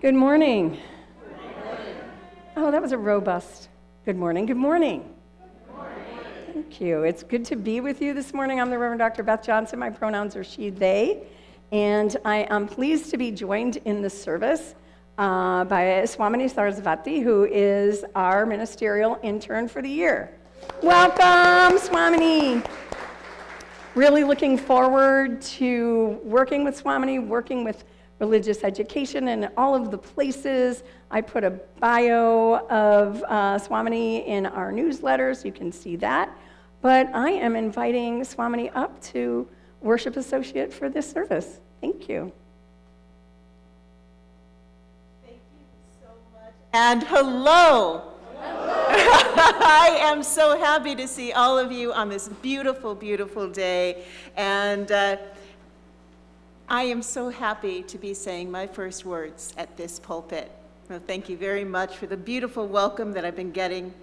Good morning. Good morning. Oh, that was a robust good morning. Good morning. Good morning. Thank you. It's good to be with you this morning. I'm the Reverend Dr. Beth Johnson. My pronouns are she, they. And I am pleased to be joined in the service by Swamini Sarasvati, who is our ministerial intern for the year. Welcome, Swamini. Really looking forward to working with Swamini, working with religious education and all of the places. I put a bio of Swamini in our newsletter, so you can see that. But I am inviting Swamini up to worship associate for this service. Thank you. Thank you so much. And hello. I am so happy to see all of you on this beautiful, beautiful day. And I am so happy to be saying my first words at this pulpit. Well, thank you very much for the beautiful welcome that I've been getting.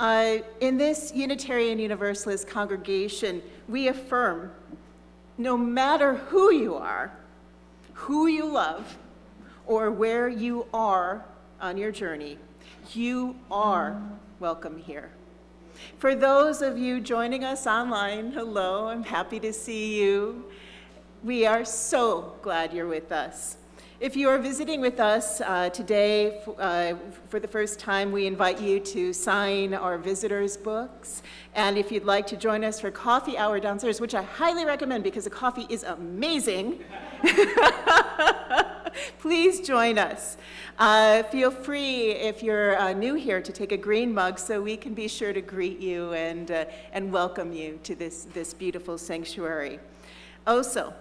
In this Unitarian Universalist congregation, we affirm no matter who you are, who you love, or where you are on your journey, you are welcome here. For those of you joining us online, hello, I'm happy to see you. We are so glad you're with us. If you are visiting with us today for the first time, we invite you to sign our visitors' books. And if you'd like to join us for coffee hour downstairs, which I highly recommend because the coffee is amazing, please join us. Feel free, if you're new here, to take a green mug so we can be sure to greet you and welcome you to this beautiful sanctuary. Also,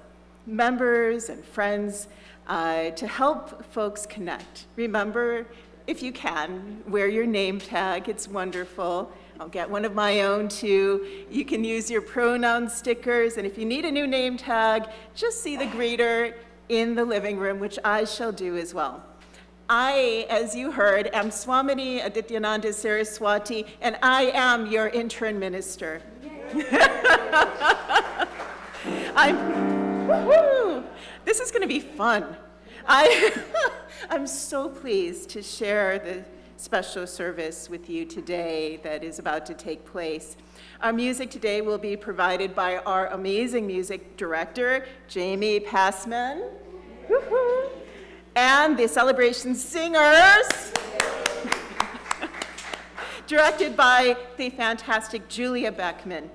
members and friends, to help folks connect, remember, if you can, wear your name tag. It's wonderful. I'll get one of my own too. You can use your pronoun stickers, and if you need a new name tag, just see the greeter in the living room, which I shall do as well. I, as you heard, am Swamini Adityananda Saraswati, and I am your intern minister. This is going to be fun. I'm so pleased to share the special service with you today that is about to take place. Our music today will be provided by our amazing music director, Jamie Passman, and the celebration singers, directed by the fantastic Julia Beckman.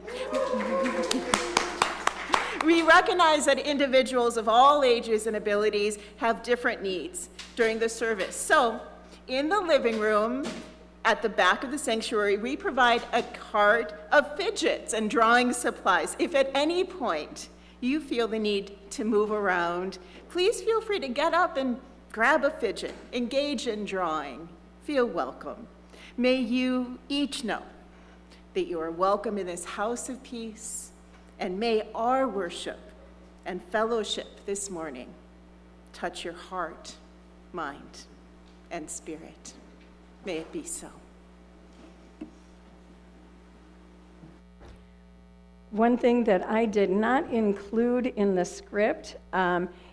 We recognize that individuals of all ages and abilities have different needs during the service. So, in the living room, at the back of the sanctuary, we provide a cart of fidgets and drawing supplies. If at any point you feel the need to move around, please feel free to get up and grab a fidget, engage in drawing, feel welcome. May you each know that you are welcome in this house of peace, And may our worship and fellowship this morning touch your heart, mind, and spirit. May it be so. One thing that I did not include in the script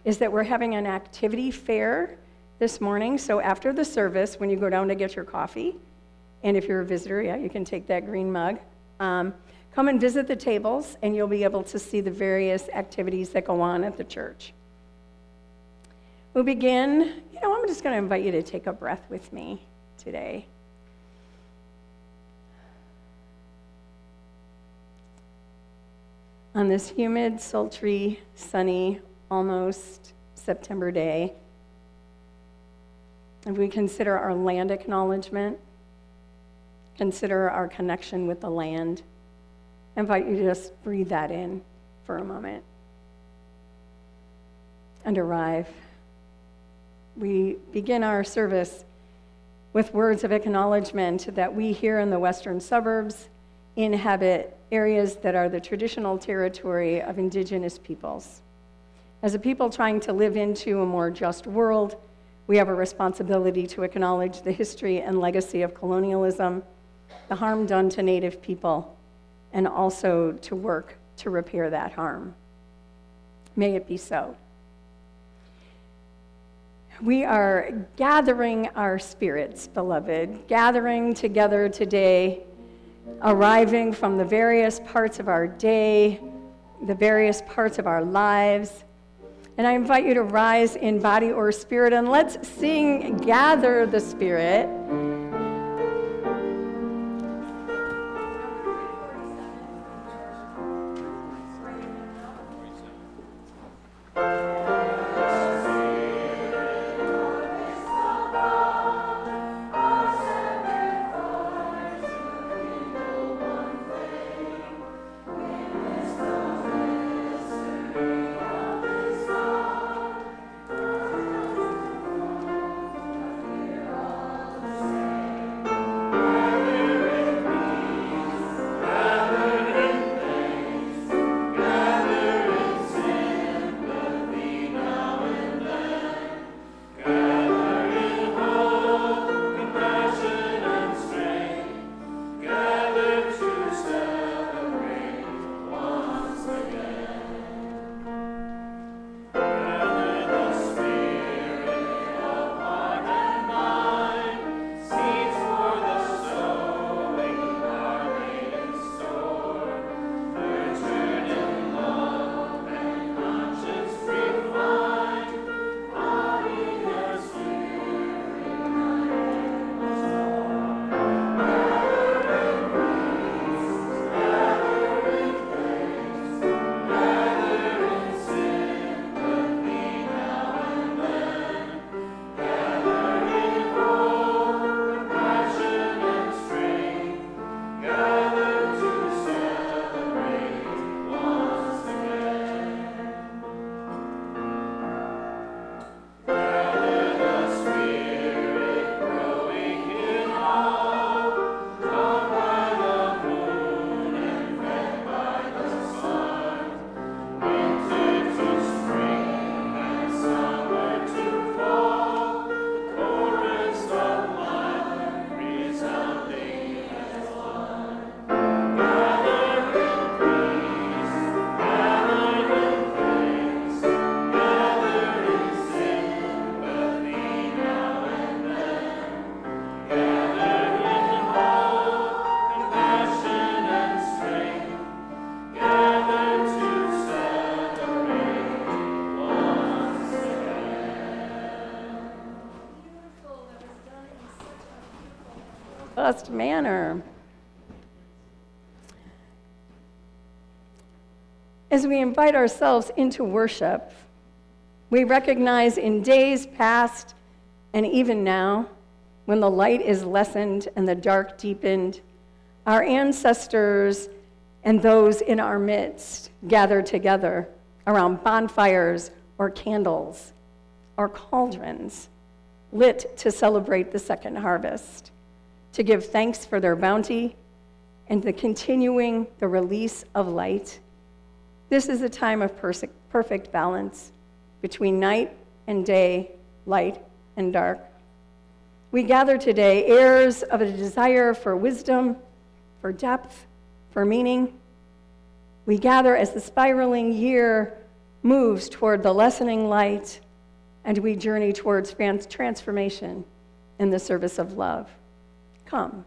is that we're having an activity fair this morning. So after the service, when you go down to get your coffee, and if you're a visitor, yeah, you can take that green mug, come and visit the tables, and you'll be able to see the various activities that go on at the church. We'll begin, I'm just going to invite you to take a breath with me today. On this humid, sultry, sunny, almost September day, if we consider our land acknowledgement, consider our connection with the land, I invite you to just breathe that in for a moment and arrive. We begin our service with words of acknowledgement that we here in the western suburbs inhabit areas that are the traditional territory of indigenous peoples. As a people trying to live into a more just world, we have a responsibility to acknowledge the history and legacy of colonialism, the harm done to Native people, and also to work to repair that harm. May it be so. We are gathering our spirits, beloved, gathering together today, arriving from the various parts of our day, the various parts of our lives. And I invite you to rise in body or spirit, and let's sing Gather the Spirit. Manner. As we invite ourselves into worship, we recognize in days past and even now, when the light is lessened and the dark deepened, our ancestors and those in our midst gather together around bonfires or candles or cauldrons lit to celebrate the second harvest, to give thanks for their bounty and the release of light This is a time of perfect balance between night and day, light and dark. We gather today heirs of a desire for wisdom, for depth, for meaning. We gather as the spiraling year moves toward the lessening light, and we journey towards transformation in the service of love. Come,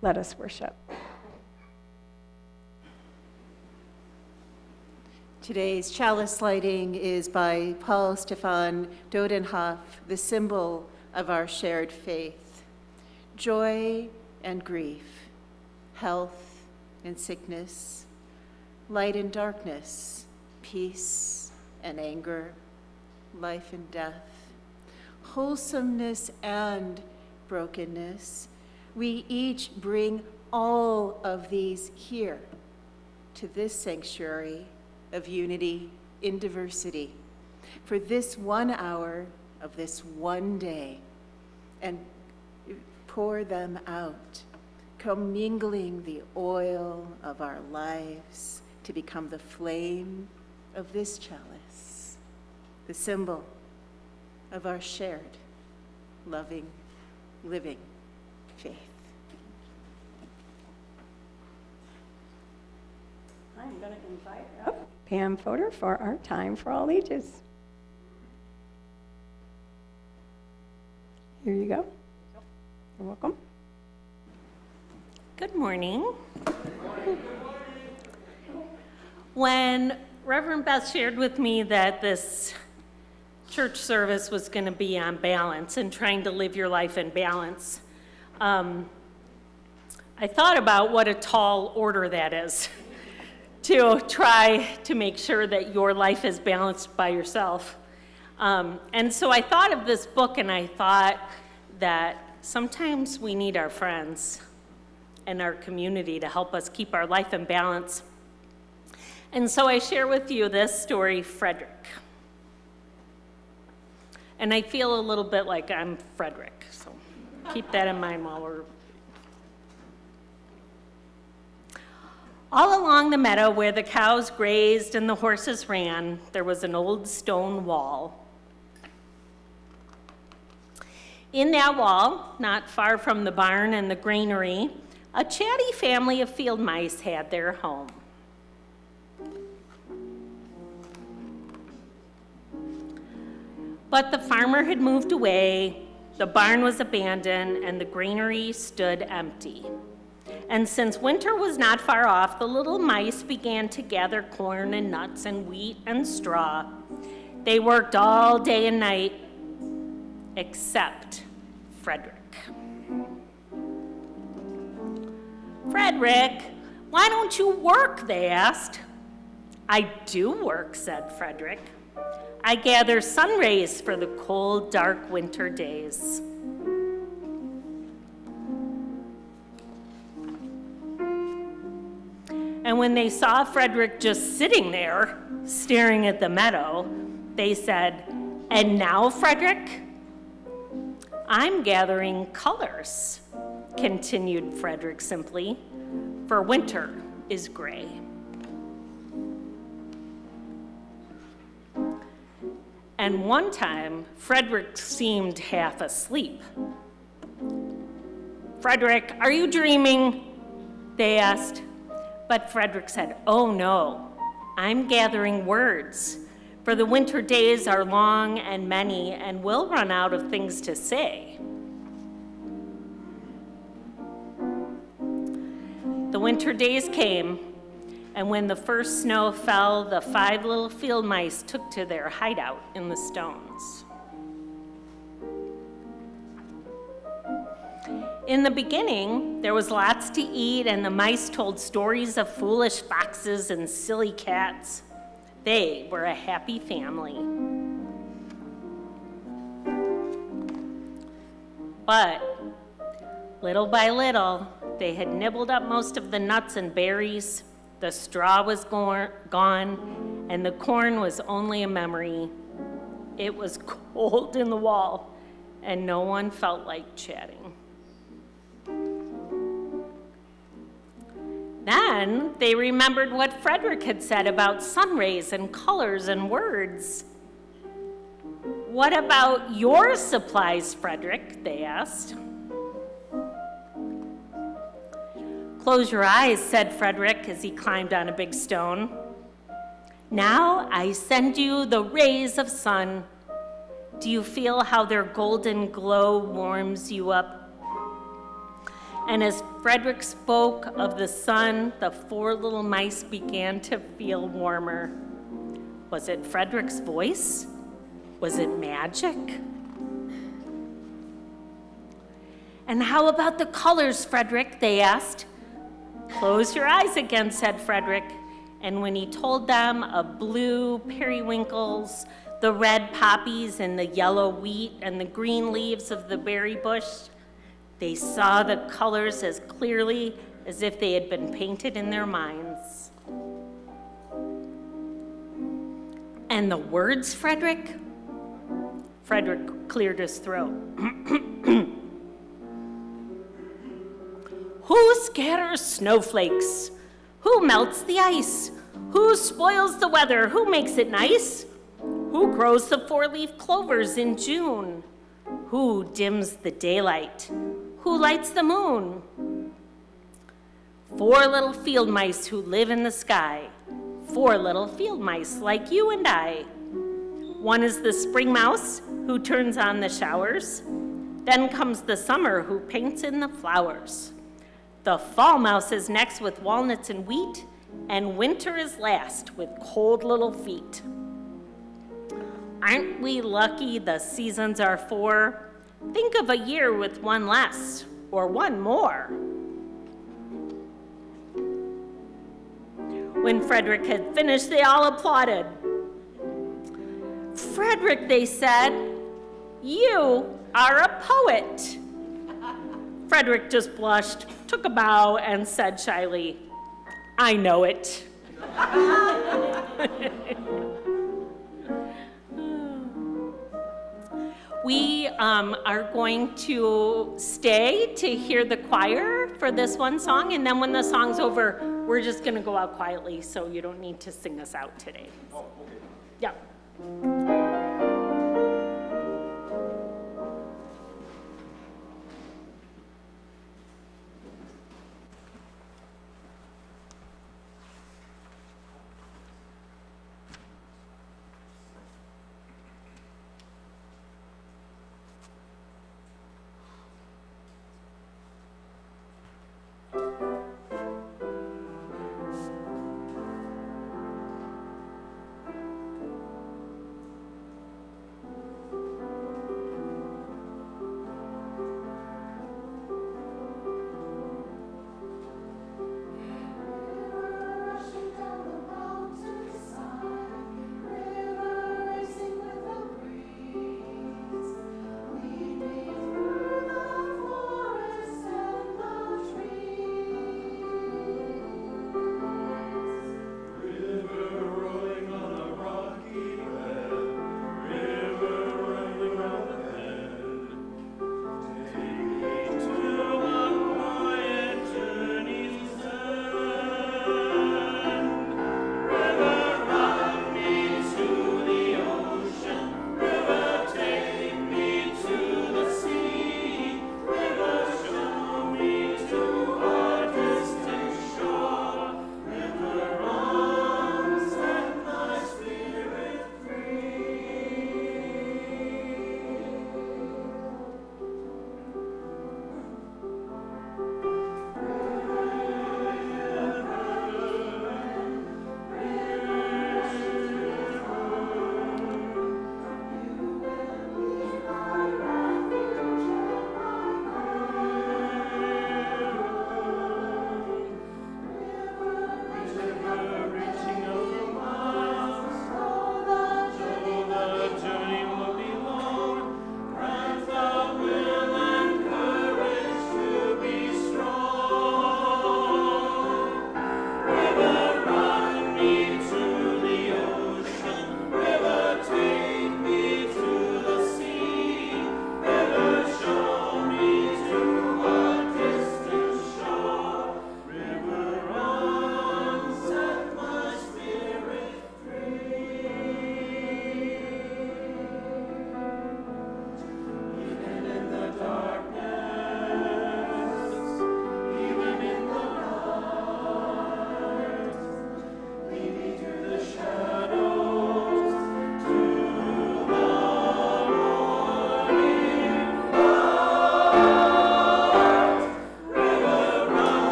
let us worship. Today's chalice lighting is by Paul Stefan Dodenhoff, the symbol of our shared faith. Joy and grief, health and sickness, light and darkness, peace and anger, life and death, wholesomeness and brokenness. We each bring all of these here to this sanctuary of unity in diversity for this 1 hour of this one day, and pour them out, commingling the oil of our lives to become the flame of this chalice, the symbol of our shared, loving, living faith. I'm going to invite up Pam Fodor for our Time for All Ages. Here you go. You're welcome. Good morning. When Reverend Beth shared with me that this church service was going to be on balance and trying to live your life in balance, I thought about what a tall order that is to try to make sure that your life is balanced by yourself. And so I thought of this book, and I thought that sometimes we need our friends and our community to help us keep our life in balance. And so I share with you this story, Frederick. And I feel a little bit like I'm Frederick, so keep that in mind while we're... All along the meadow where the cows grazed and the horses ran, there was an old stone wall. In that wall, not far from the barn and the granary, a chatty family of field mice had their home. But the farmer had moved away, the barn was abandoned, and the granary stood empty. And since winter was not far off, the little mice began to gather corn and nuts and wheat and straw. They worked all day and night, except Frederick. Frederick, why don't you work? They asked. I do work, said Frederick. I gather sun rays for the cold, dark winter days. And when they saw Frederick just sitting there, staring at the meadow, they said, and now, Frederick? I'm gathering colors, continued Frederick simply, for winter is gray. And one time, Frederick seemed half asleep. Frederick, are you dreaming? They asked. But Frederick said, oh no, I'm gathering words, for the winter days are long and many, and we'll run out of things to say. The winter days came, and when the first snow fell, the 5 little field mice took to their hideout in the stones. In the beginning, there was lots to eat, and the mice told stories of foolish foxes and silly cats. They were a happy family. But little by little, they had nibbled up most of the nuts and berries. The straw was gone, and the corn was only a memory. It was cold in the wall, and no one felt like chatting. Then they remembered what Frederick had said about sun rays and colors and words. "What about your supplies, Frederick?" they asked. "Close your eyes," said Frederick as he climbed on a big stone. "Now I send you the rays of sun. Do you feel how their golden glow warms you up?" And as Frederick spoke of the sun, the 4 little mice began to feel warmer. Was it Frederick's voice? Was it magic? "And how about the colors, Frederick?" they asked. "Close your eyes again," said Frederick. And when he told them of blue periwinkles, the red poppies and the yellow wheat and the green leaves of the berry bush, they saw the colors as clearly as if they had been painted in their minds. "And the words, Frederick?" Frederick cleared his throat. "Who scatters snowflakes? Who melts the ice? Who spoils the weather? Who makes it nice? Who grows the 4-leaf clovers in June? Who dims the daylight? Who lights the moon? 4 little field mice who live in the sky. 4 little field mice like you and I. One is the spring mouse who turns on the showers. Then comes the summer who paints in the flowers. The fall mouse is next with walnuts and wheat, and winter is last with cold little feet. Aren't we lucky the seasons are 4? Think of a year with 1 less, or 1 more." When Frederick had finished, they all applauded. "Frederick," they said, "you are a poet." Frederick just blushed, took a bow, and said shyly, "I know it." We are going to stay to hear the choir for this one song, and then when the song's over, we're just going to go out quietly, so you don't need to sing us out today. Oh, okay. Yeah.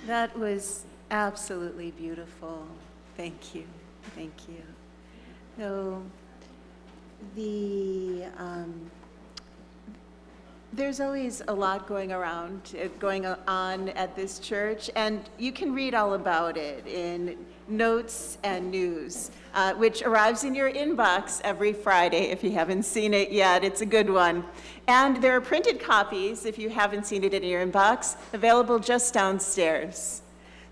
That was absolutely beautiful. Thank you. Thank you. So, there's always a lot going on at this church, and you can read all about it in Notes and News, which arrives in your inbox every Friday. If you haven't seen it yet, it's a good one. And there are printed copies, if you haven't seen it in your inbox, available just downstairs.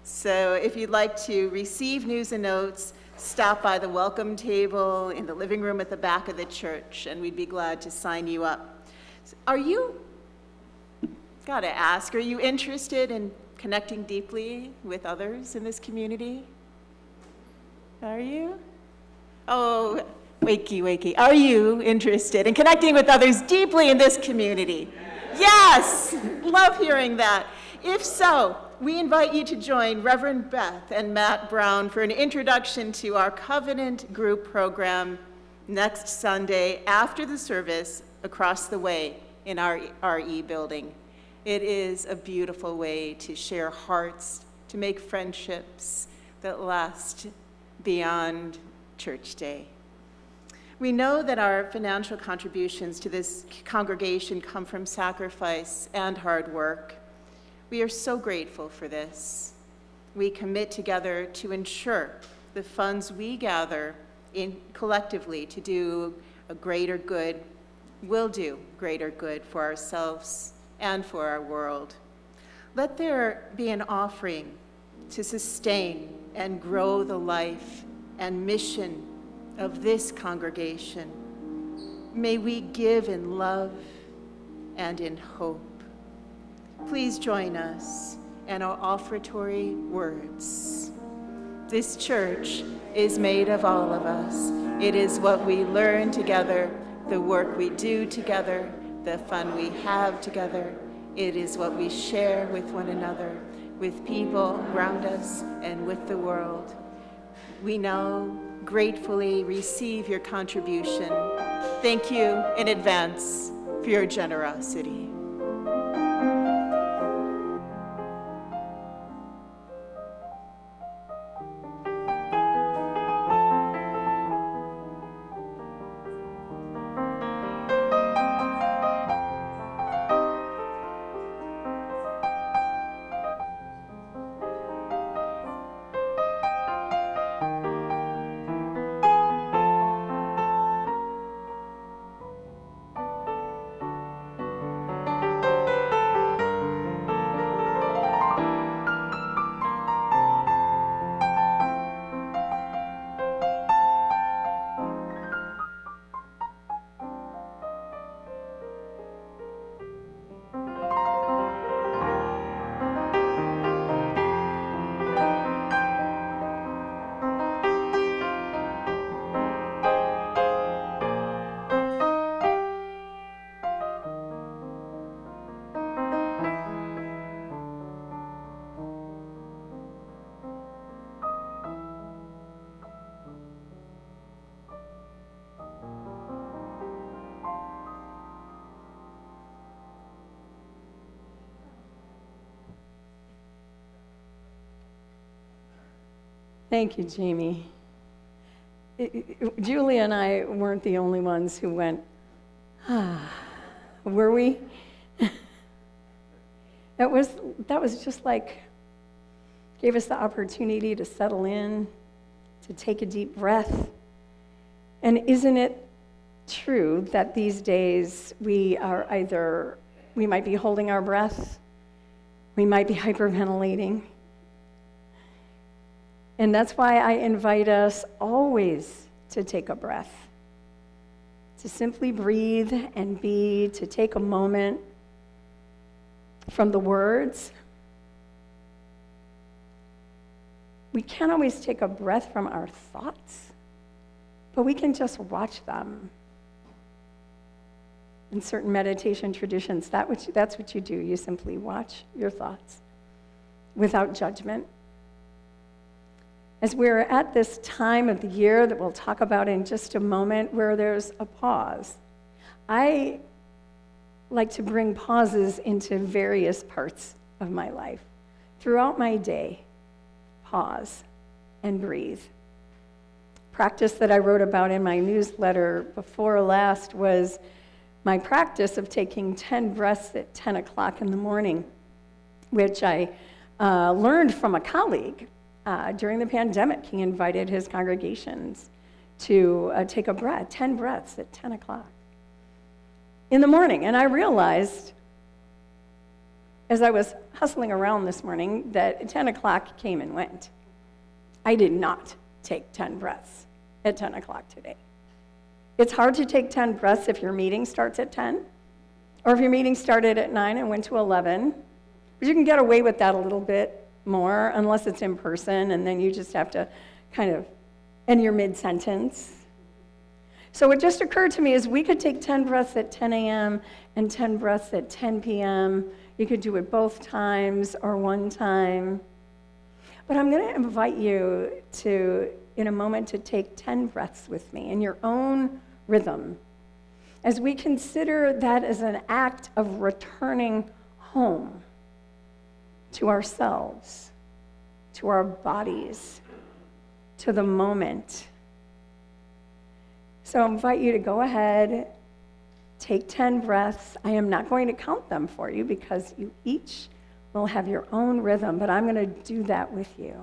So if you'd like to receive News and Notes, stop by the welcome table in the living room at the back of the church, and we'd be glad to sign you up. Are you interested in connecting deeply with others in this community? Are you? Oh, wakey. Are you interested in connecting with others deeply in this community? Yes! Love hearing that. If so, we invite you to join Reverend Beth and Matt Brown for an introduction to our Covenant Group program next Sunday after the service across the way in our RE building. It is a beautiful way to share hearts, to make friendships that last beyond church day. We know that our financial contributions to this congregation come from sacrifice and hard work. We are so grateful for this. We commit together to ensure the funds we gather collectively to do a greater good will do greater good for ourselves and for our world. Let there be an offering to sustain and grow the life and mission of this congregation. May we give in love and in hope. Please join us in our offertory words. This church is made of all of us. It is what we learn together, the work we do together, the fun we have together. It is what we share with one another, with people around us, and with the world. We now gratefully receive your contribution. Thank you in advance for your generosity. Thank you, Jamie. Julie and I weren't the only ones who went, were we? That was just like, gave us the opportunity to settle in, to take a deep breath. And isn't it true that these days we might be holding our breath, we might be hyperventilating. And that's why I invite us always to take a breath, to simply breathe and be, to take a moment from the words. We can't always take a breath from our thoughts, but we can just watch them. In certain meditation traditions, that's what you do. You simply watch your thoughts without judgment. As we're at this time of the year that we'll talk about in just a moment, where there's a pause, I like to bring pauses into various parts of my life throughout my day, pause and breathe. Practice that I wrote about in my newsletter before last was my practice of taking 10 breaths at 10 o'clock in the morning, which I learned from a colleague. During the pandemic, he invited his congregations to take a breath, 10 breaths at 10 o'clock in the morning. And I realized, as I was hustling around this morning, that 10 o'clock came and went. I did not take 10 breaths at 10 o'clock today. It's hard to take 10 breaths if your meeting starts at 10, or if your meeting started at 9 and went to 11. But you can get away with that a little bit more, unless it's in person, and then you just have to kind of end your mid-sentence. So what just occurred to me is we could take 10 breaths at 10 a.m. and 10 breaths at 10 p.m. You could do it both times or one time. But I'm going to invite you to, in a moment, to take 10 breaths with me in your own rhythm, as we consider that as an act of returning home to ourselves, to our bodies, to the moment. So I invite you to go ahead, take 10 breaths. I am not going to count them for you because you each will have your own rhythm, but I'm going to do that with you.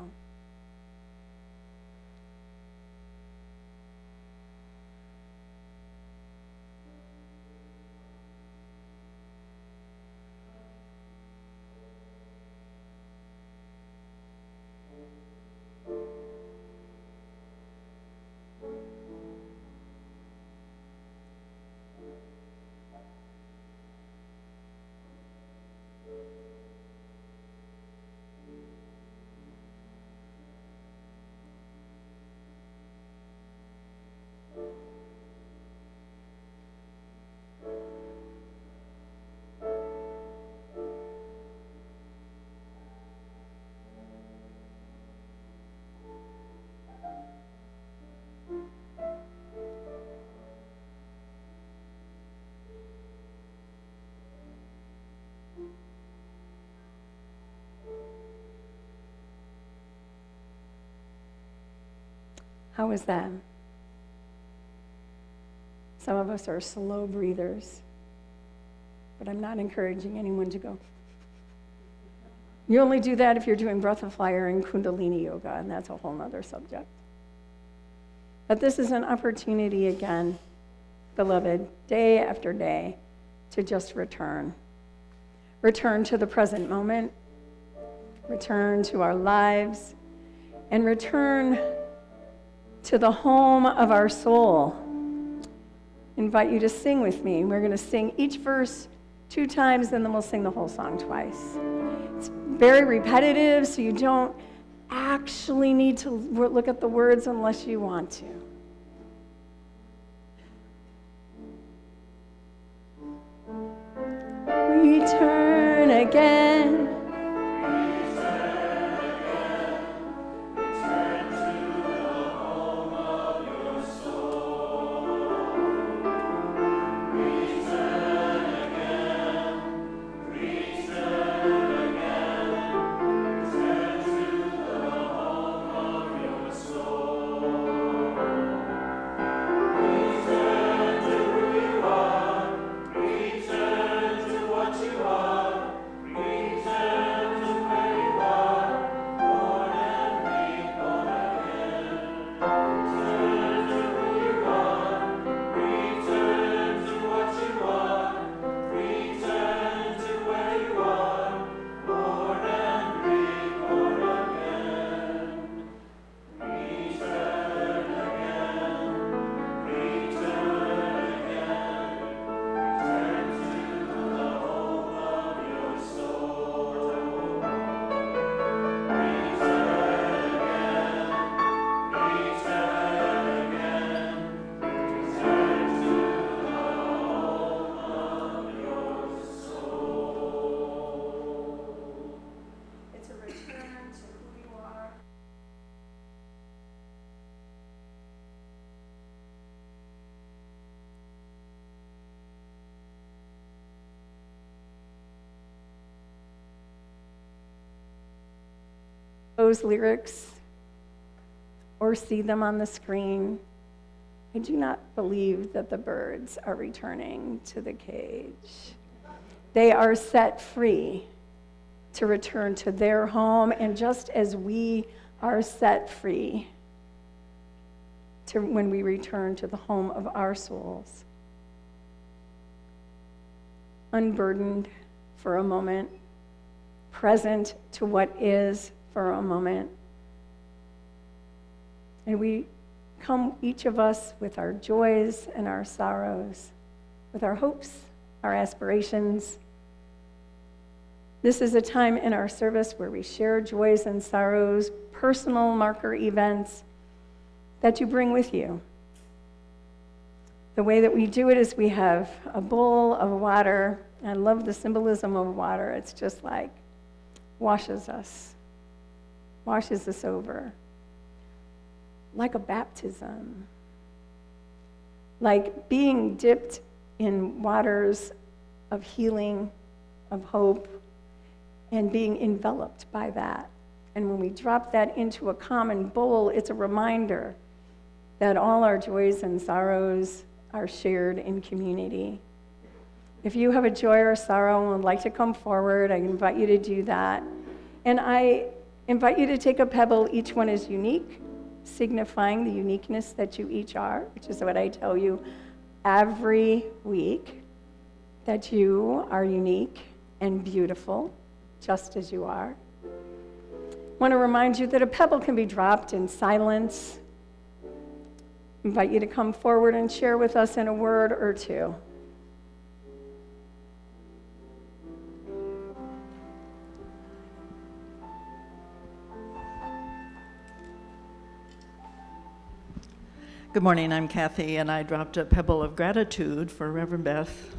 How was that? Some of us are slow breathers, but I'm not encouraging anyone to go. You only do that if you're doing breath of fire and Kundalini yoga, and that's a whole other subject. But this is an opportunity again, beloved, day after day, to just return. Return to the present moment, return to our lives, and return to the home of our soul. Invite you to sing with me. We're going to sing each verse 2 times, and then we'll sing the whole song twice. It's very repetitive, so you don't actually need to look at the words unless you want to. Return again. Return to what you are. those lyrics or see them on the screen, I do not believe that the birds are returning to the cage. They are set free to return to their home, and just as we are set free to when we return to the home of our souls, unburdened for a moment, present to what is for a moment. And we come, each of us, with our joys and our sorrows, with our hopes, our aspirations. This is a time in our service where we share joys and sorrows, personal marker events that you bring with you. The way that we do it is we have a bowl of water. I love the symbolism of water. It's just like washes us over. Like a baptism, like being dipped in waters of healing, of hope, and being enveloped by that. And when we drop that into a common bowl, it's a reminder that all our joys and sorrows are shared in community. If you have a joy or sorrow and would like to come forward, I invite you to do that. And I invite you to take a pebble. Each one is unique, signifying the uniqueness that you each are, which is what I tell you every week, that you are unique and beautiful, just as you are. I want to remind you that a pebble can be dropped in silence. I invite you to come forward and share with us in a word or two. Good morning, I'm Kathy, and I dropped a pebble of gratitude for Reverend Beth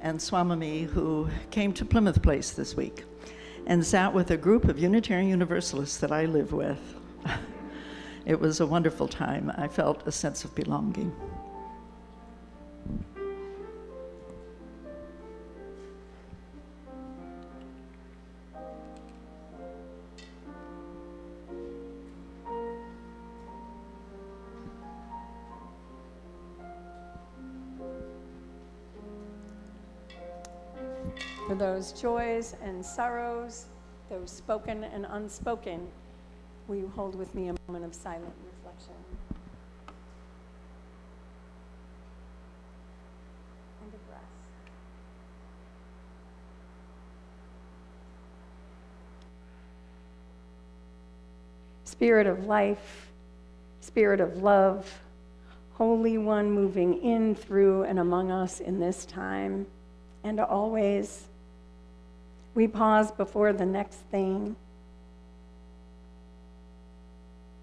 and Swamami, who came to Plymouth Place this week and sat with a group of Unitarian Universalists that I live with. It was a wonderful time. I felt a sense of belonging. For those joys and sorrows, those spoken and unspoken, will you hold with me a moment of silent reflection? And a breath. Spirit of life, Spirit of love, Holy One moving in, through, and among us in this time and always. We pause before the next thing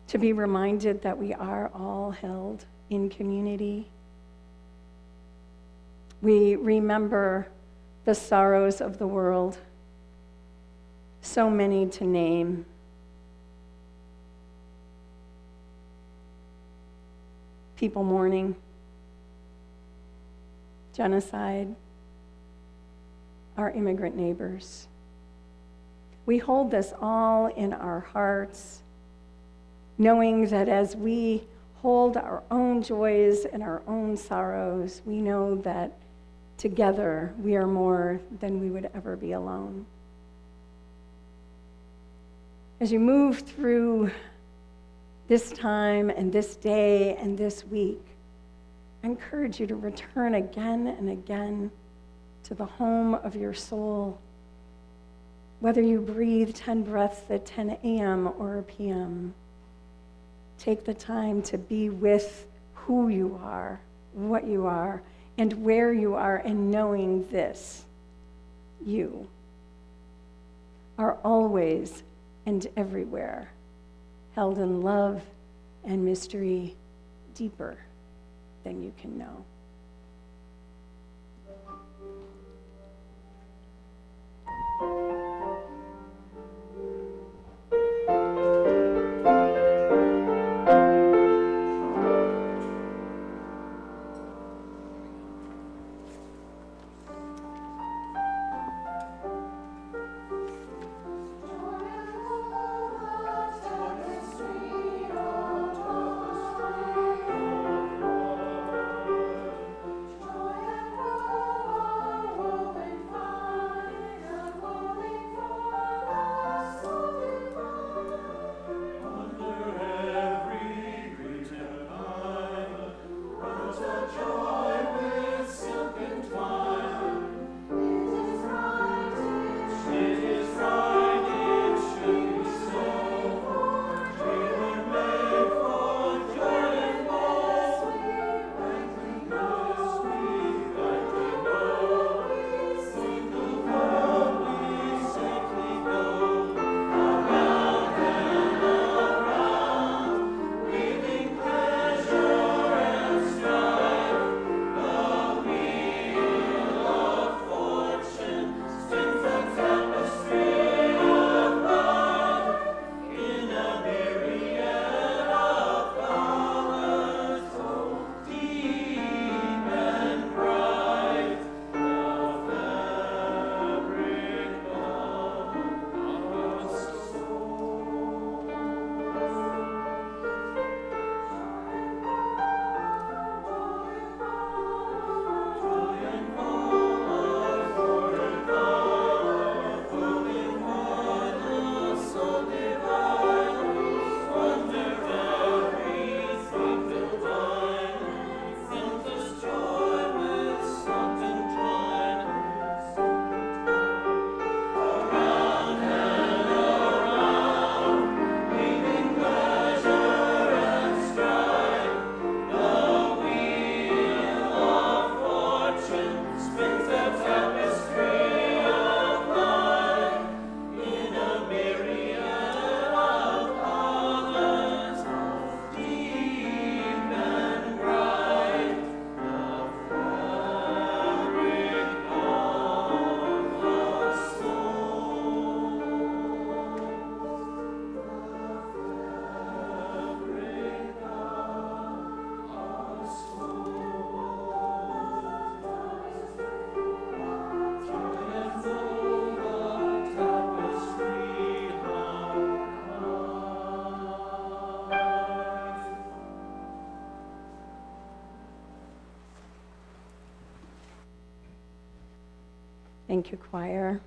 to be reminded that we are all held in community. We remember the sorrows of the world, so many to name. People mourning, genocide, our immigrant neighbors. We hold this all in our hearts, knowing that as we hold our own joys and our own sorrows, we know that together we are more than we would ever be alone. As you move through this time and this day and this week, I encourage you to return again and again to the home of your soul, whether you breathe 10 breaths at 10 a.m. or p.m. Take the time to be with who you are, what you are, and where you are, and knowing this: you are always and everywhere held in love and mystery deeper than you can know. Thank you, choir.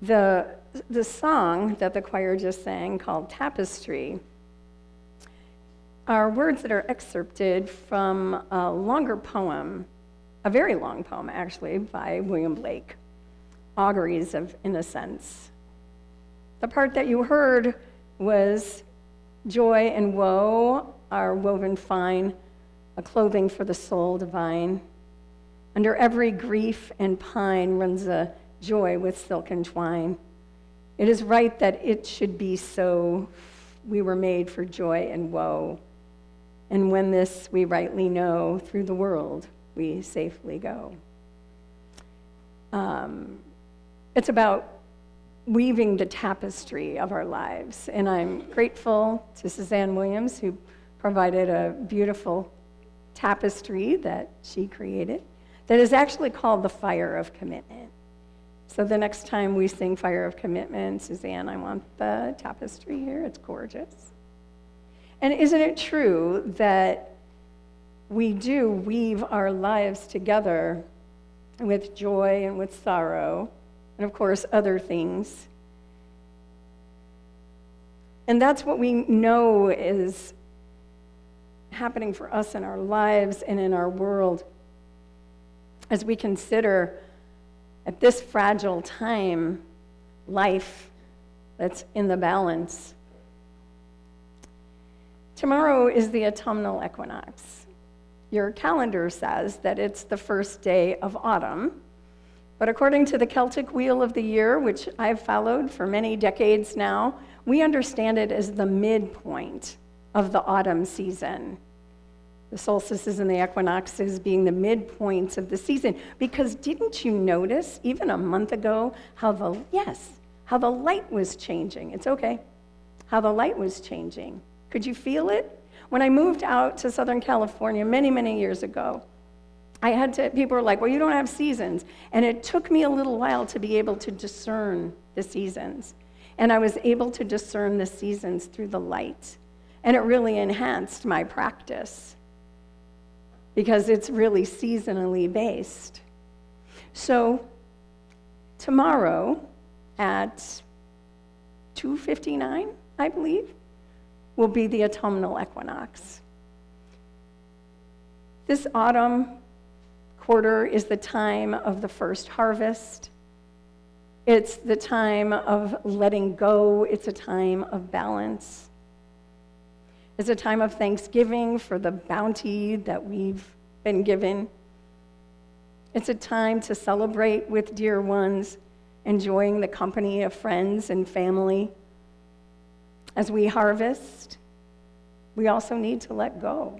The song that the choir just sang, called Tapestry, are words that are excerpted from a longer poem, a very long poem actually, by William Blake, Auguries of Innocence. The part that you heard was joy and woe are woven fine, a clothing for the soul divine. Under every grief and pine runs a joy with silken twine. It is right that it should be so. We were made for joy and woe. And when this we rightly know, through the world we safely go. It's about weaving the tapestry of our lives. And I'm grateful to Suzanne Williams, who provided a beautiful tapestry that she created that is actually called the Fire of Commitment. So the next time we sing Fire of Commitment, Suzanne, I want the tapestry here. It's gorgeous. And isn't it true that we do weave our lives together with joy and with sorrow, and of course, other things? And that's what we know is happening for us in our lives and in our world as we consider at this fragile time life that's in the balance. Tomorrow is the autumnal equinox. Your calendar says that it's the first day of autumn, but according to the Celtic Wheel of the Year, which I've followed for many decades now, we understand it as the midpoint of the autumn season. The solstices and the equinoxes being the midpoints of the season. Because didn't you notice, even a month ago, how the light was changing? It's okay. How the light was changing. Could you feel it? When I moved out to Southern California many, many years ago, people were like, well, you don't have seasons. And it took me a little while to be able to discern the seasons. And I was able to discern the seasons through the light. And it really enhanced my practice because it's really seasonally based. So tomorrow at 2:59, I believe, will be the autumnal equinox. This autumn quarter is the time of the first harvest. It's the time of letting go. It's a time of balance. It's a time of thanksgiving for the bounty that we've been given. It's a time to celebrate with dear ones, enjoying the company of friends and family. As we harvest, we also need to let go.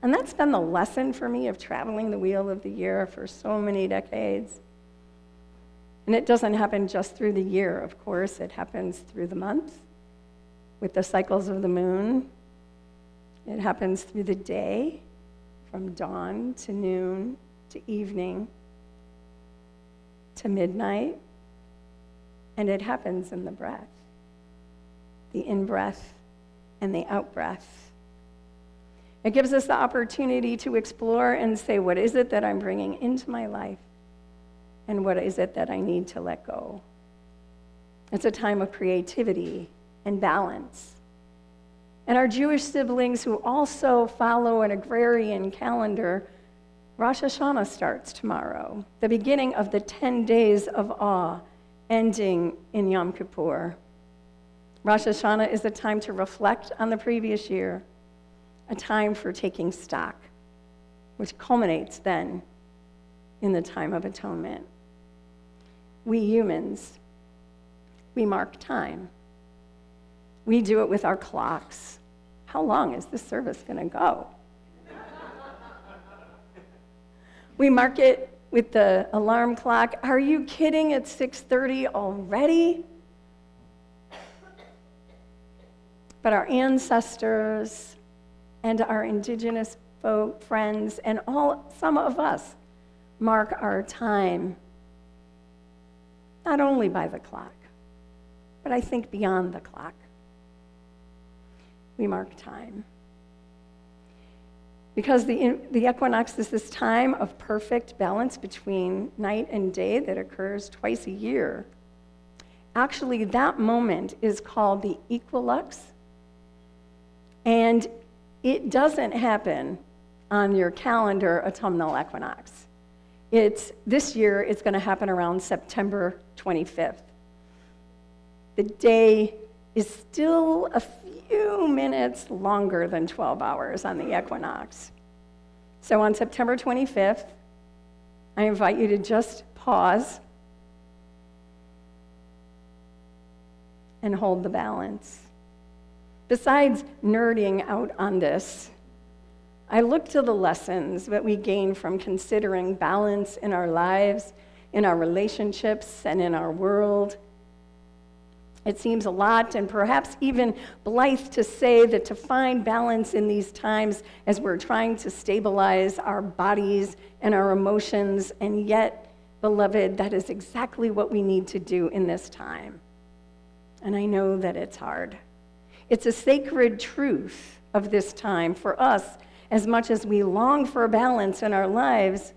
And that's been the lesson for me of traveling the Wheel of the Year for so many decades. And it doesn't happen just through the year, of course. It happens through the month with the cycles of the moon. It happens through the day, from dawn to noon to evening to midnight. And it happens in the breath, the in-breath and the out-breath. It gives us the opportunity to explore and say, what is it that I'm bringing into my life? And what is it that I need to let go? It's a time of creativity and balance. And our Jewish siblings who also follow an agrarian calendar, Rosh Hashanah starts tomorrow, the beginning of the 10 days of awe, ending in Yom Kippur. Rosh Hashanah is a time to reflect on the previous year, a time for taking stock, which culminates then in the time of atonement. We humans, we mark time. We do it with our clocks. How long is this service going to go? We mark it with the alarm clock. Are you kidding? It's 6:30 already? But our ancestors and our indigenous friends and some of us mark our time not only by the clock, but I think beyond the clock. We mark time. because the equinox is this time of perfect balance between night and day that occurs twice a year. Actually, that moment is called the equilux, and it doesn't happen on your calendar autumnal equinox. This year, it's going to happen around September 25th. The day is still a few minutes longer than 12 hours on the equinox. So on September 25th, I invite you to just pause and hold the balance. Besides nerding out on this, I look to the lessons that we gain from considering balance in our lives, in our relationships, and in our world. It seems a lot and perhaps even blithe to say that to find balance in these times as we're trying to stabilize our bodies and our emotions, and yet, beloved, that is exactly what we need to do in this time. And I know that it's hard. It's a sacred truth of this time for us, as much as we long for balance in our lives,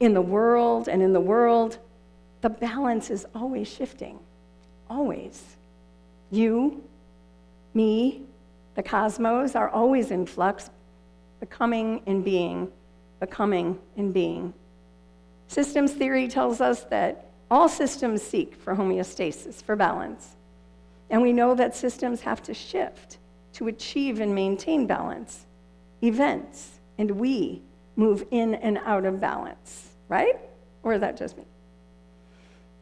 in the world, the balance is always shifting. Always. You, me, the cosmos are always in flux, becoming and being. Systems theory tells us that all systems seek for homeostasis, for balance. And we know that systems have to shift to achieve and maintain balance. Events and we move in and out of balance, right? Or is that just me?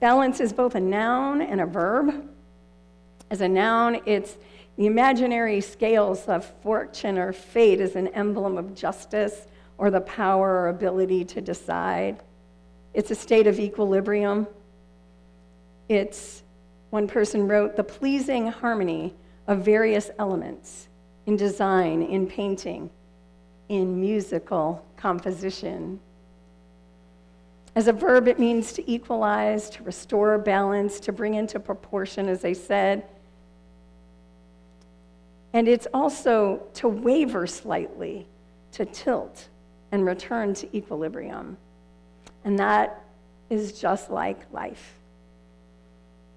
Balance is both a noun and a verb. As a noun, it's the imaginary scales of fortune or fate as an emblem of justice or the power or ability to decide. It's a state of equilibrium. It's, one person wrote, the pleasing harmony of various elements in design, in painting, in musical composition. As a verb, it means to equalize, to restore balance, to bring into proportion, as I said. And it's also to waver slightly, to tilt and return to equilibrium. And that is just like life.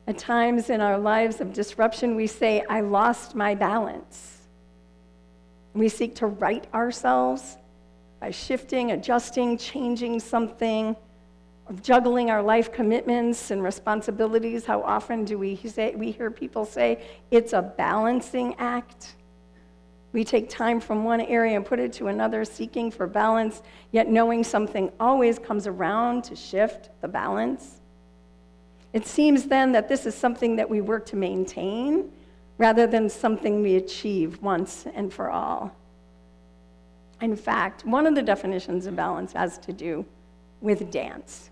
At times in our lives of disruption, we say, I lost my balance. We seek to right ourselves by shifting, adjusting, changing something, or juggling our life commitments and responsibilities. How often do we hear people say, it's a balancing act? We take time from one area and put it to another, seeking for balance, yet knowing something always comes around to shift the balance. It seems then that this is something that we work to maintain rather than something we achieve once and for all. In fact, one of the definitions of balance has to do with dance.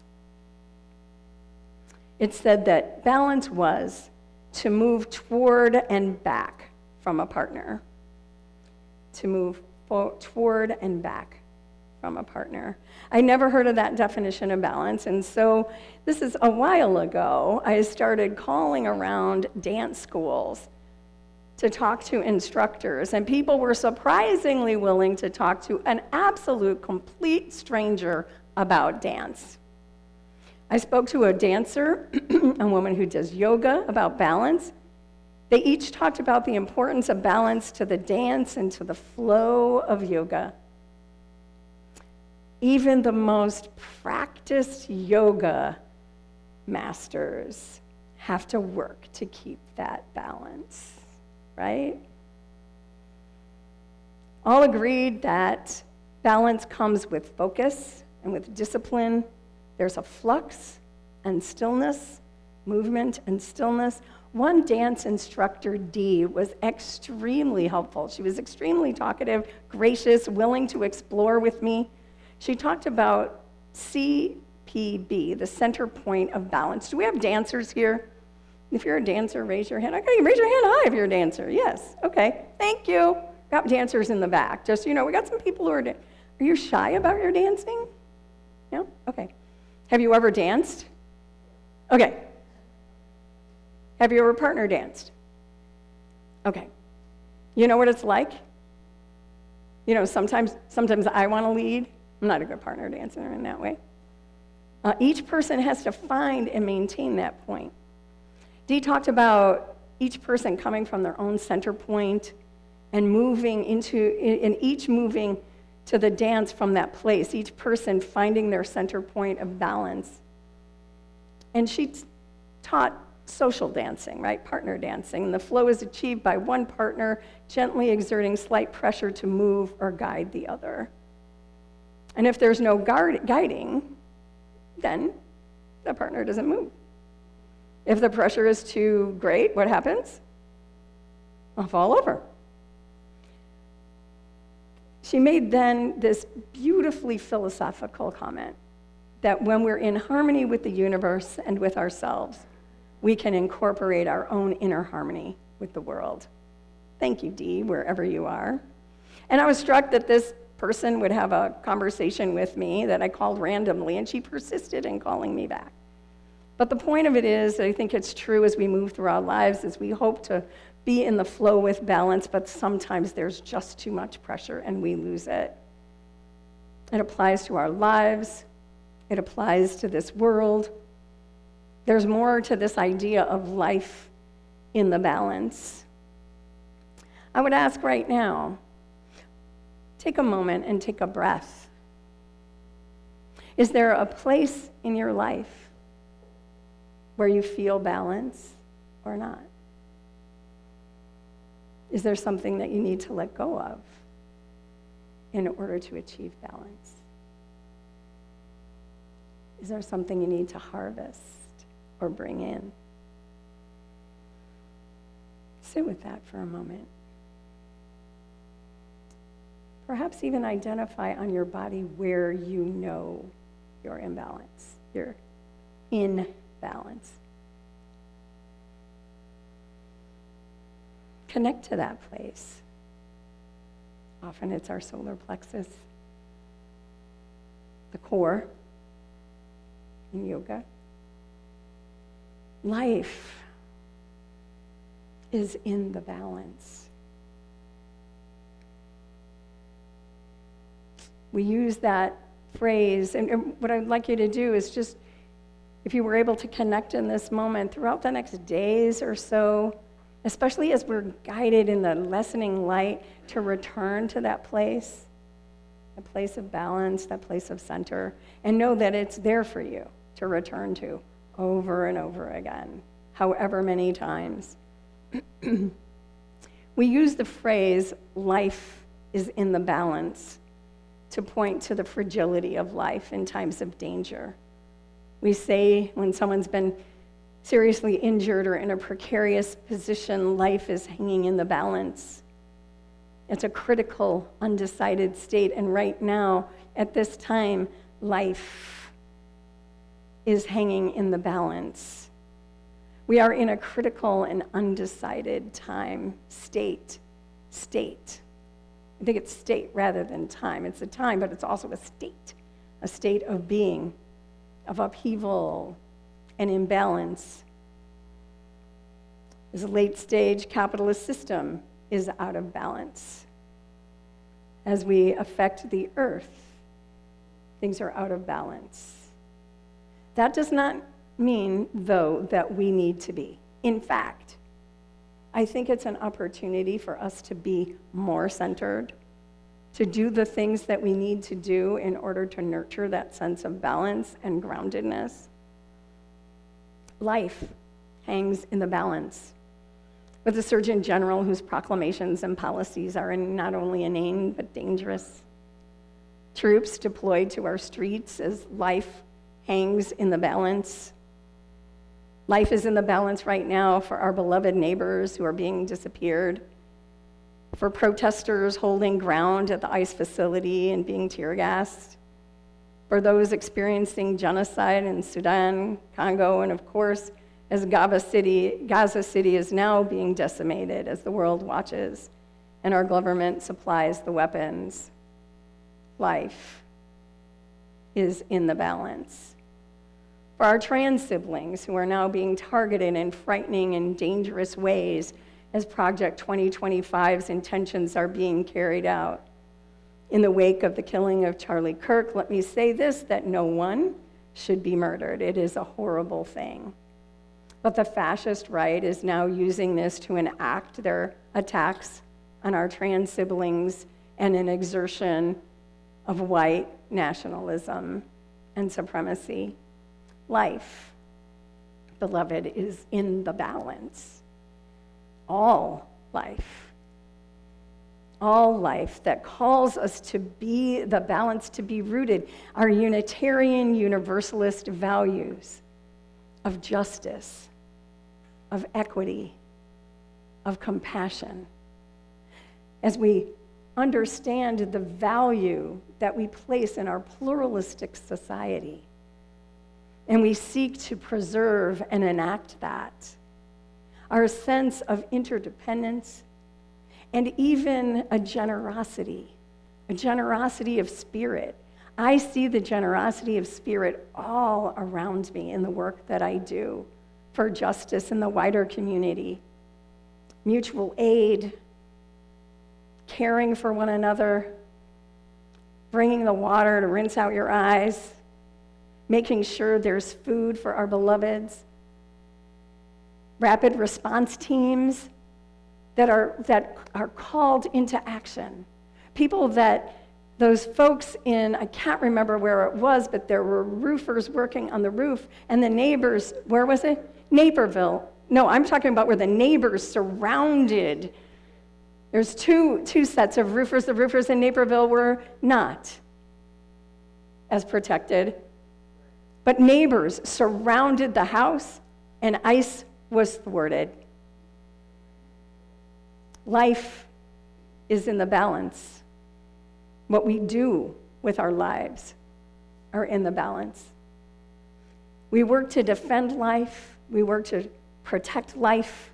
It said that balance was to move toward and back from a partner. To move toward and back from a partner. I never heard of that definition of balance, and so this is a while ago, I started calling around dance schools to talk to instructors, and people were surprisingly willing to talk to an absolute complete stranger about dance. I spoke to a dancer, a woman who does yoga, about balance. They each talked about the importance of balance to the dance and to the flow of yoga. Even the most practiced yoga masters have to work to keep that balance, right? All agreed that balance comes with focus and with discipline. There's a flux and stillness, movement and stillness. One dance instructor, Dee, was extremely helpful. She was extremely talkative, gracious, willing to explore with me. She talked about CPB, the center point of balance. Do we have dancers here? If you're a dancer, raise your hand. Okay, raise your hand high if you're a dancer. Yes, okay, thank you. Got dancers in the back. Just, we got some people who are you shy about your dancing? No? Okay. Have you ever danced? Okay. Have you ever partner danced? Okay. You know what it's like? You know, sometimes I want to lead. I'm not a good partner dancer in that way. Each person has to find and maintain that point. Dee talked about each person coming from their own center point and each moving to the dance from that place, each person finding their center point of balance. And she taught social dancing, right? Partner dancing. And the flow is achieved by one partner gently exerting slight pressure to move or guide the other. And if there's no guiding, then the partner doesn't move. If the pressure is too great, what happens? I'll fall over. She made then this beautifully philosophical comment that when we're in harmony with the universe and with ourselves, we can incorporate our own inner harmony with the world. Thank you, Dee, wherever you are. And I was struck that this person would have a conversation with me that I called randomly, and she persisted in calling me back. But the point of it is, I think it's true as we move through our lives, is we hope to be in the flow with balance, but sometimes there's just too much pressure and we lose it. It applies to our lives. It applies to this world. There's more to this idea of life in the balance. I would ask right now, take a moment and take a breath. Is there a place in your life where you feel balance or not? Is there something that you need to let go of in order to achieve balance? Is there something you need to harvest or bring in? Sit with that for a moment. Perhaps even identify on your body where you know you're imbalance. You're in balance. Connect to that place. Often it's our solar plexus, the core in yoga. Life is in the balance. We use that phrase, and what I'd like you to do is just, if you were able to connect in this moment throughout the next days or so, especially as we're guided in the lessening light to return to that place of balance, that place of center, and know that it's there for you to return to over and over again, however many times. We use the phrase, life is in the balance, to point to the fragility of life in times of danger. We say when someone's been seriously injured or in a precarious position, life is hanging in the balance. It's a critical, undecided state, and right now, at this time, life is hanging in the balance. We are in a critical and undecided time, state. I think it's state rather than time. It's a time, but it's also a state of being, of upheaval and imbalance. This late-stage capitalist system is out of balance. As we affect the earth, things are out of balance. That does not mean, though, that we need to be. In fact, I think it's an opportunity for us to be more centered, to do the things that we need to do in order to nurture that sense of balance and groundedness. Life hangs in the balance. With the Surgeon General, whose proclamations and policies are not only inane but dangerous. Troops deployed to our streets as life hangs in the balance. Life is in the balance right now for our beloved neighbors who are being disappeared, for protesters holding ground at the ICE facility and being tear gassed, for those experiencing genocide in Sudan, Congo, and of course, as Gaza City is now being decimated as the world watches and our government supplies the weapons. Life is in the balance. For our trans siblings who are now being targeted in frightening and dangerous ways as Project 2025's intentions are being carried out. In the wake of the killing of Charlie Kirk, let me say this, that no one should be murdered. It is a horrible thing. But the fascist right is now using this to enact their attacks on our trans siblings and an exertion of white nationalism and supremacy. Life, beloved, is in the balance. All life that calls us to be the balance, to be rooted, our Unitarian Universalist values of justice, of equity, of compassion. As we understand the value that we place in our pluralistic society, and we seek to preserve and enact that, our sense of interdependence, and even a generosity of spirit. I see the generosity of spirit all around me in the work that I do for justice in the wider community. Mutual aid, caring for one another, bringing the water to rinse out your eyes, making sure there's food for our beloveds, rapid response teams that are called into action. People that, those folks in, I can't remember where it was, but there were roofers working on the roof, and the neighbors, where was it? Naperville. No, I'm talking about where the neighbors surrounded. There's two sets of roofers. The roofers in Naperville were not as protected, but neighbors surrounded the house, and ICE was thwarted. Life is in the balance. What we do with our lives are in the balance. We work to defend life. We work to protect life.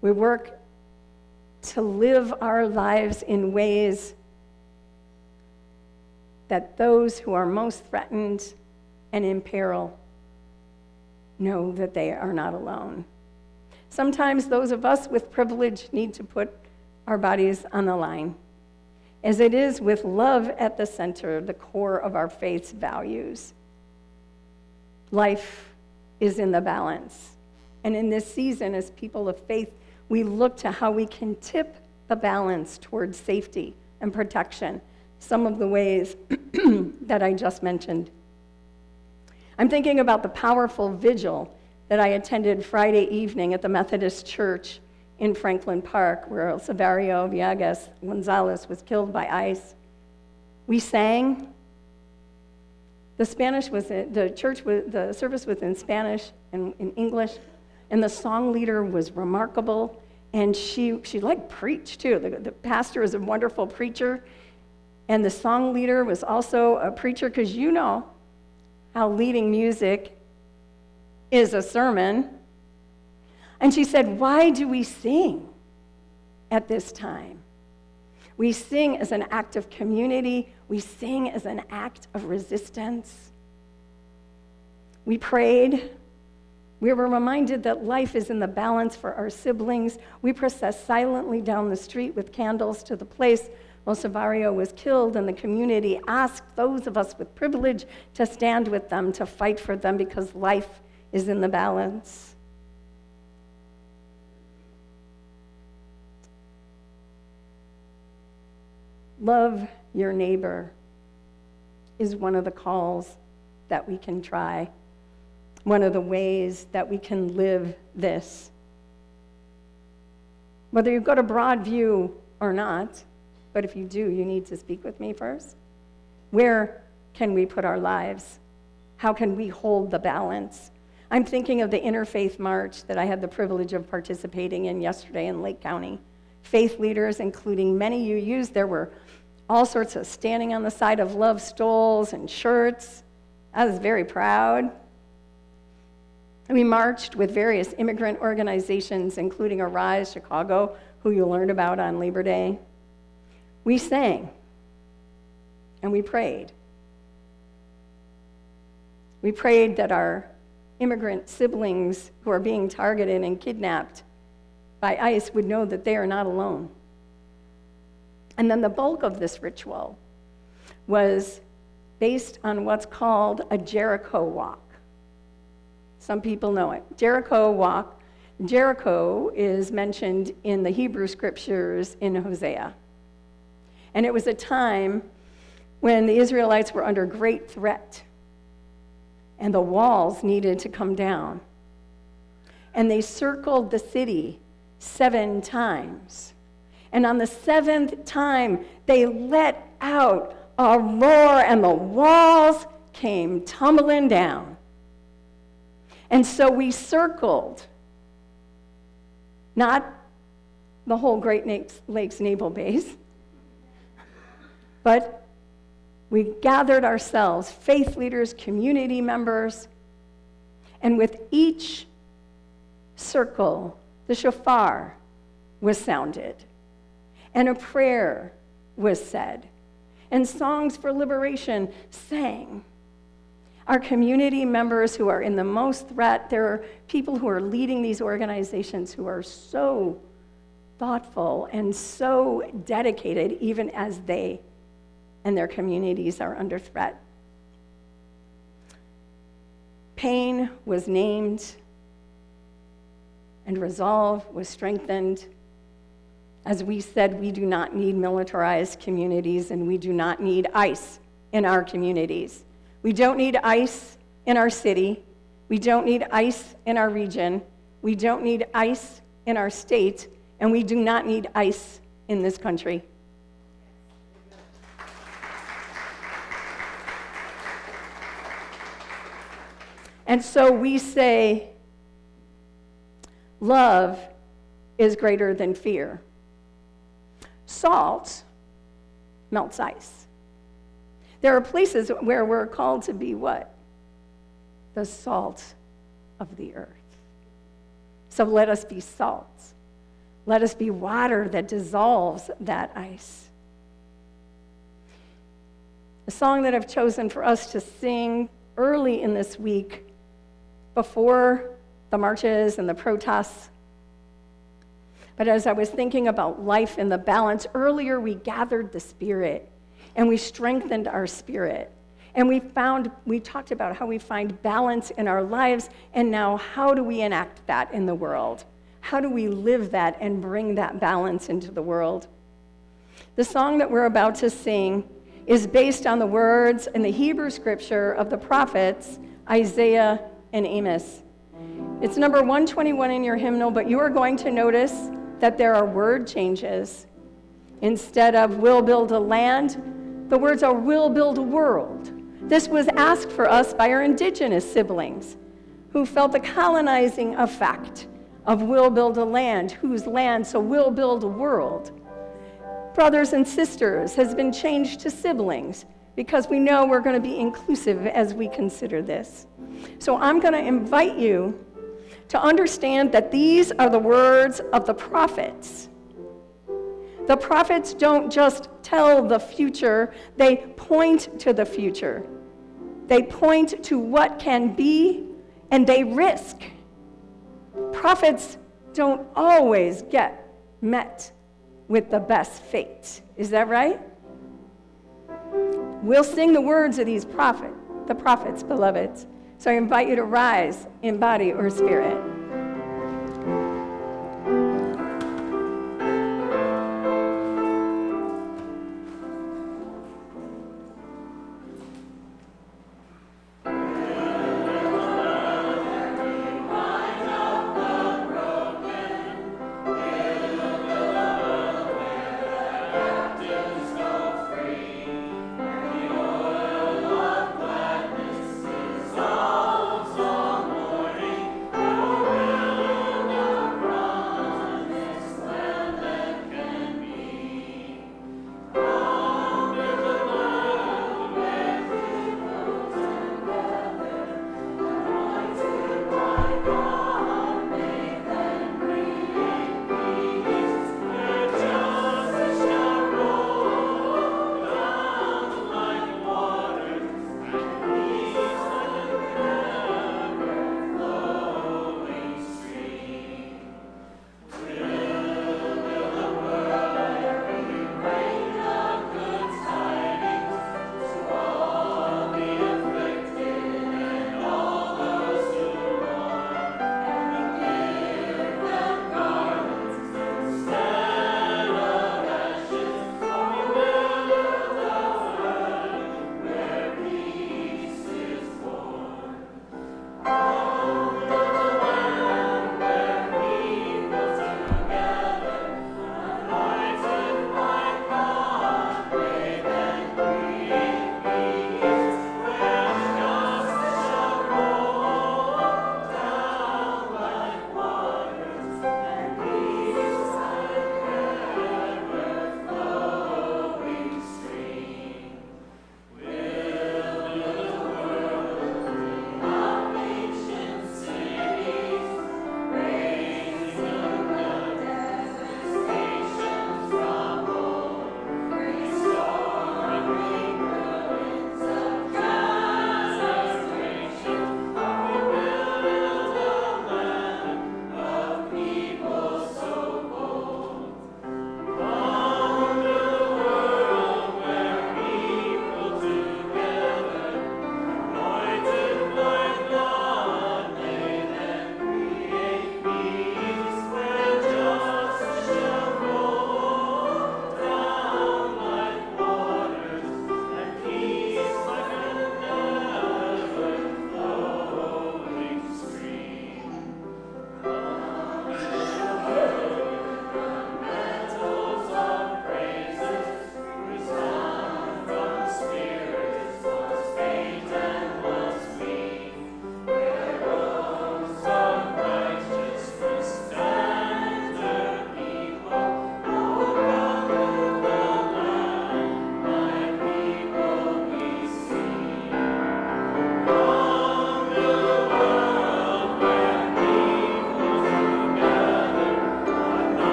We work to live our lives in ways that those who are most threatened and in peril know that they are not alone. Sometimes those of us with privilege need to put our bodies on the line, as it is with love at the center, the core of our faith's values. Life is in the balance. And in this season, as people of faith, we look to how we can tip the balance towards safety and protection, some of the ways that I just mentioned. I'm thinking about the powerful vigil that I attended Friday evening at the Methodist Church in Franklin Park, where Silverio Villegas Gonzalez was killed by ICE. We sang. The service was in Spanish and in English, and the song leader was remarkable, and she preached too. The pastor is a wonderful preacher, and the song leader was also a preacher, because you know how leading music is a sermon. And she said, why do we sing at this time? We sing as an act of community. We sing as an act of resistance. We prayed. We were reminded that life is in the balance for our siblings. We processed silently down the street with candles to the place where Silverio was killed, and the community asked those of us with privilege to stand with them, to fight for them, because life is in the balance. Love your neighbor is one of the calls that we can try, one of the ways that we can live this. Whether you go to Broadview or not, but if you do, you need to speak with me first. Where can we put our lives? How can we hold the balance? I'm thinking of the Interfaith March that I had the privilege of participating in yesterday in Lake County. Faith leaders, including many you used, there were all sorts of standing on the side of love stoles and shirts. I was very proud. We marched with various immigrant organizations, including Arise Chicago, who you'll learn about on Labor Day. We sang, and we prayed. We prayed that our immigrant siblings who are being targeted and kidnapped by ICE would know that they are not alone. And then the bulk of this ritual was based on what's called a Jericho walk. Some people know it. Jericho walk. Jericho is mentioned in the Hebrew scriptures in Hosea. And it was a time when the Israelites were under great threat, and the walls needed to come down. And they circled the city 7 times. And on the 7th time, they let out a roar, and the walls came tumbling down. And so we circled, not the whole Great Lakes naval base, but we gathered ourselves, faith leaders, community members, and with each circle, the shofar was sounded, and a prayer was said, and songs for liberation sang. Our community members who are in the most threat, there are people who are leading these organizations who are so thoughtful and so dedicated, even as they and their communities are under threat. Pain was named, and resolve was strengthened. As we said, we do not need militarized communities, and we do not need ICE in our communities. We don't need ICE in our city. We don't need ICE in our region. We don't need ICE in our state, and we do not need ICE in this country. And so we say, love is greater than fear. Salt melts ice. There are places where we're called to be what? The salt of the earth. So let us be salt. Let us be water that dissolves that ice. The song that I've chosen for us to sing early in this week, before the marches and the protests. But as I was thinking about life and the balance, earlier we gathered the Spirit and we strengthened our spirit. And we talked about how we find balance in our lives, and now how do we enact that in the world? How do we live that and bring that balance into the world? The song that we're about to sing is based on the words in the Hebrew scripture of the prophets, Isaiah and Amos. It's number 121 in your hymnal, but you are going to notice that there are word changes. Instead of "we'll build a land," the words are "we'll build a world." This was asked for us by our indigenous siblings who felt the colonizing effect of "we'll build a land," whose land, so we'll build a world. Brothers and sisters has been changed to siblings because we know we're going to be inclusive as we consider this. So I'm going to invite you to understand that these are the words of the prophets. The prophets don't just tell the future, they point to the future. They point to what can be, and they risk. Prophets don't always get met with the best fate. Is that right? We'll sing the words of these the prophets, beloveds. So I invite you to rise in body or spirit.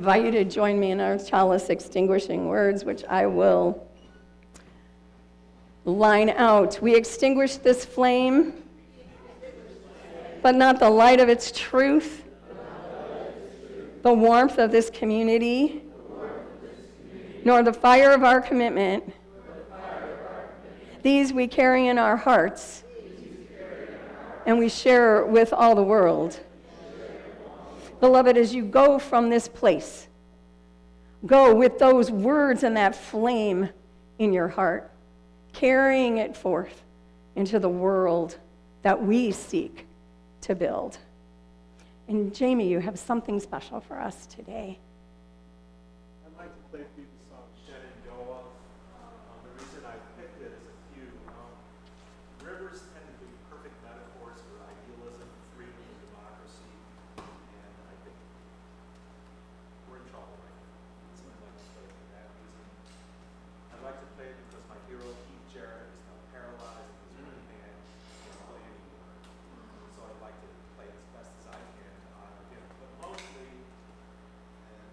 invite you to join me in our chalice extinguishing words, which I will line out. We extinguish this flame, but not the light of its truth, the warmth of this community, nor the fire of our commitment. These we carry in our hearts, and we share with all the world. Beloved, as you go from this place, go with those words and that flame in your heart, carrying it forth into the world that we seek to build. And Jamie, you have something special for us today. I'd like to play for you the song Shenandoah. The reason I picked it is a few. Rivers tend to be perfect metaphors for idealism, freedom, and democracy. And I think we're in trouble right now. So I'd like to play for that reason. I'd like to play it because my hero, Keith Jarrett, is now paralyzed and his right hand can't play anymore. So I'd like to play it as best as I can to honor him. But mostly, and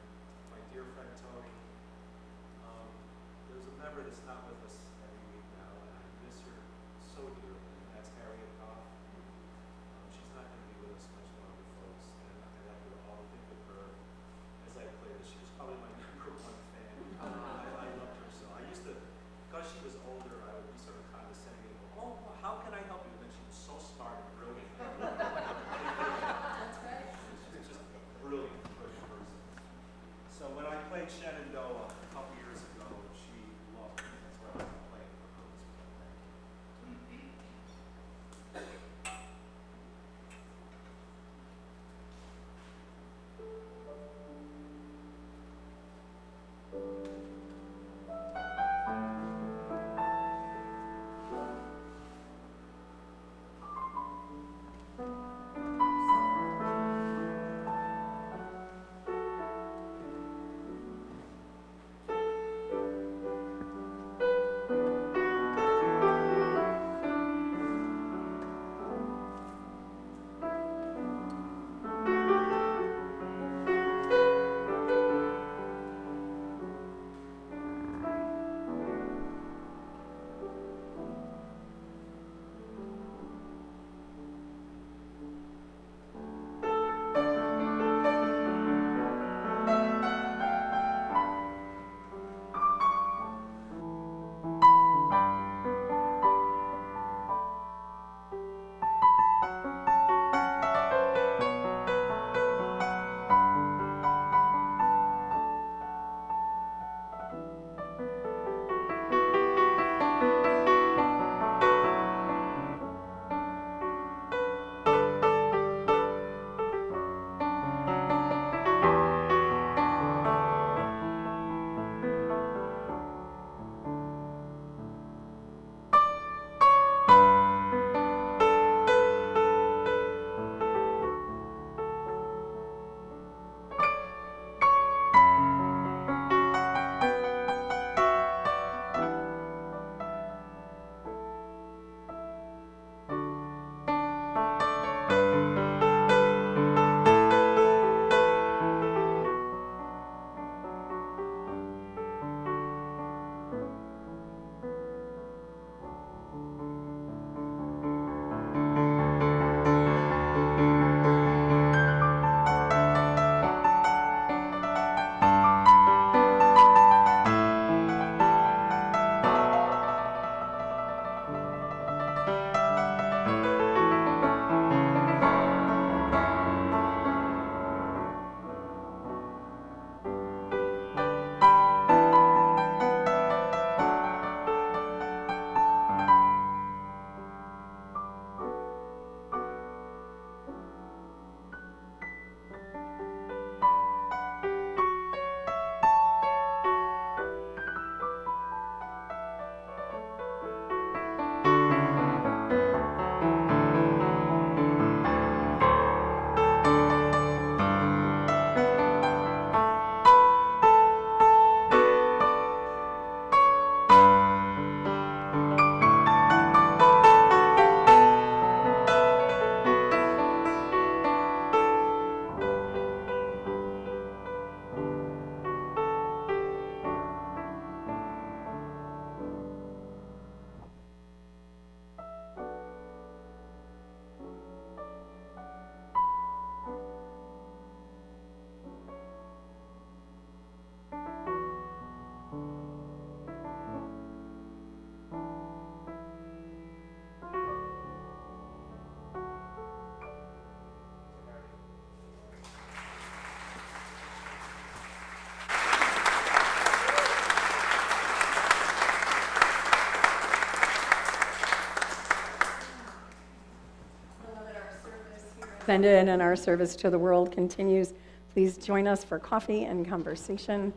extended and our service to the world continues. Please join us for coffee and conversation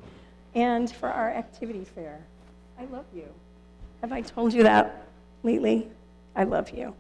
and for our activity fair. I love you. Have I told you that lately? I love you.